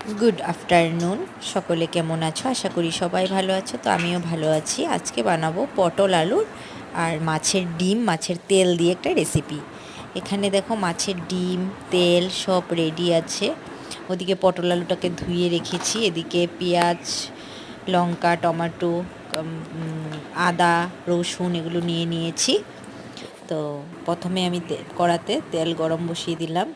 Good afternoon, সকলে কেমন আছো? আশা করি সবাই ভালো আছো। তো আমিও ভালো আছি। আজকে বানাবো পটল আলুর আর মাছের ডিম, মাছের তেল দিয়ে একটা রেসিপি। এখানে দেখো মাছের ডিম, তেল সব রেডি আছে। ওদিকে পটল আলুটাকে ধুয়ে রেখেছি। এদিকে পেঁয়াজ, লঙ্কা, টমেটো, আদা, রসুন এগুলো নিয়ে নিয়েছি। তো প্রথমে আমি কড়াতে তেল গরম বসিয়ে দিলাম।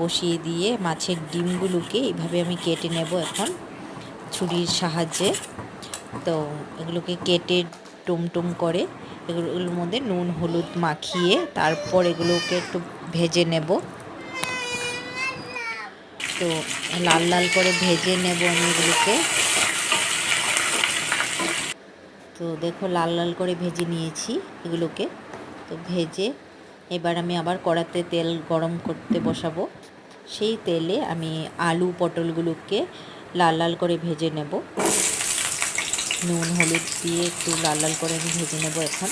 বসিয়ে দিয়ে মাছের ডিমগুলোকে এইভাবে আমি কেটে নেব এখন ছুরির সাহায্যে। তো এগুলোকে কেটে টুমটুম করে এগুলোর মধ্যে নুন হলুদ মাখিয়ে তারপর এগুলোকে একটু ভেজে নেব। তো লাল লাল করে ভেজে নেব আমি এগুলোকে। তো দেখো লাল লাল করে ভেজে নিয়েছি এগুলোকে। তো ভেজে এবার আমি আবার কড়াতে তেল গরম করতে বসাবো। সেই তেলে আমি আলু পটলগুলোকে লাল লাল করে ভেজে নেব। নুন হলুদ দিয়ে একটু লাল লাল করে আমি ভেজে নেব এখন।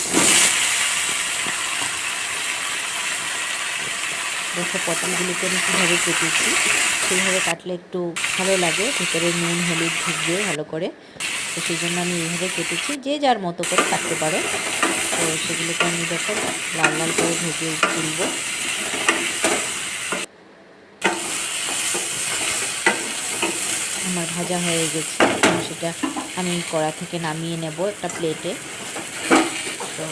দেখো পটলগুলোকে আমি কীভাবে কেটেছি, সেইভাবে কাটলে একটু ভালো লাগে, ভিতরে নুন হলুদ ঢুকবে ভালো করে। তো সেই জন্য আমি এইভাবে কেটেছি, যে যার মতো করে কাটতে পারো। তো সেগুলোকে আমি দেখো লাল লাল করে ভেজে তুলব। আমার ভাজা হয়ে গেছে, এখন সেটা আমি কড়া থেকে নামিয়ে নেব একটা প্লেটে। তো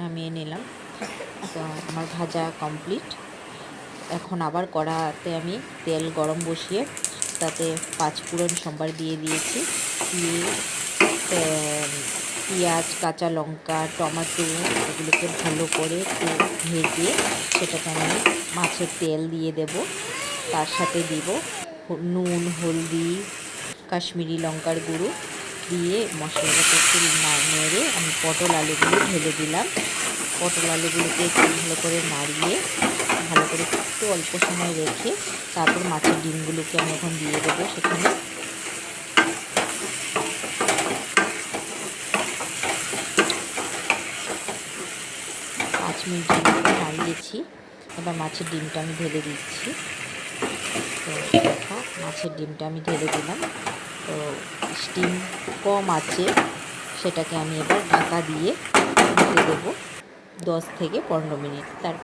নামিয়ে নিলাম। তো আমার ভাজা কমপ্লিট। এখন আবার কড়াতে আমি তেল গরম বসিয়ে তাতে 5 ফোড়ন সম্বার দিয়ে দিয়েছি। দিয়ে পেঁয়াজ, কাঁচা লঙ্কা, টমেটো এগুলোকে ভালো করে একটু ভেজে সেটাকে আমি মাছের তেল দিয়ে দেব। তার সাথে দিব নুন, হলদি, কাশ্মীরি লঙ্কার গুঁড়ো দিয়ে মশলাটাকে একটু নেড়ে আমি পটল আলুগুলো ঢেলে দিলাম। পটল আলুগুলোকে একটু ভালো করে নাড়িয়ে ভালো করে একটু অল্প সময় রেখে তারপর মাছের ডিমগুলোকে আমি এখন দিয়ে দেবো সেখানে। 5 মিনিট নাড়িয়েছি। এবার মাছের ডিমটা আমি ঢেলে দিচ্ছি। তো দেখো মাছের ডিমটা আমি ঢেলে দিলাম। তো স্টিম কম আছে, সেটাকে আমি এবার ঢাকা দিয়ে ঢেকে দেবো 10 থেকে 15 মিনিট।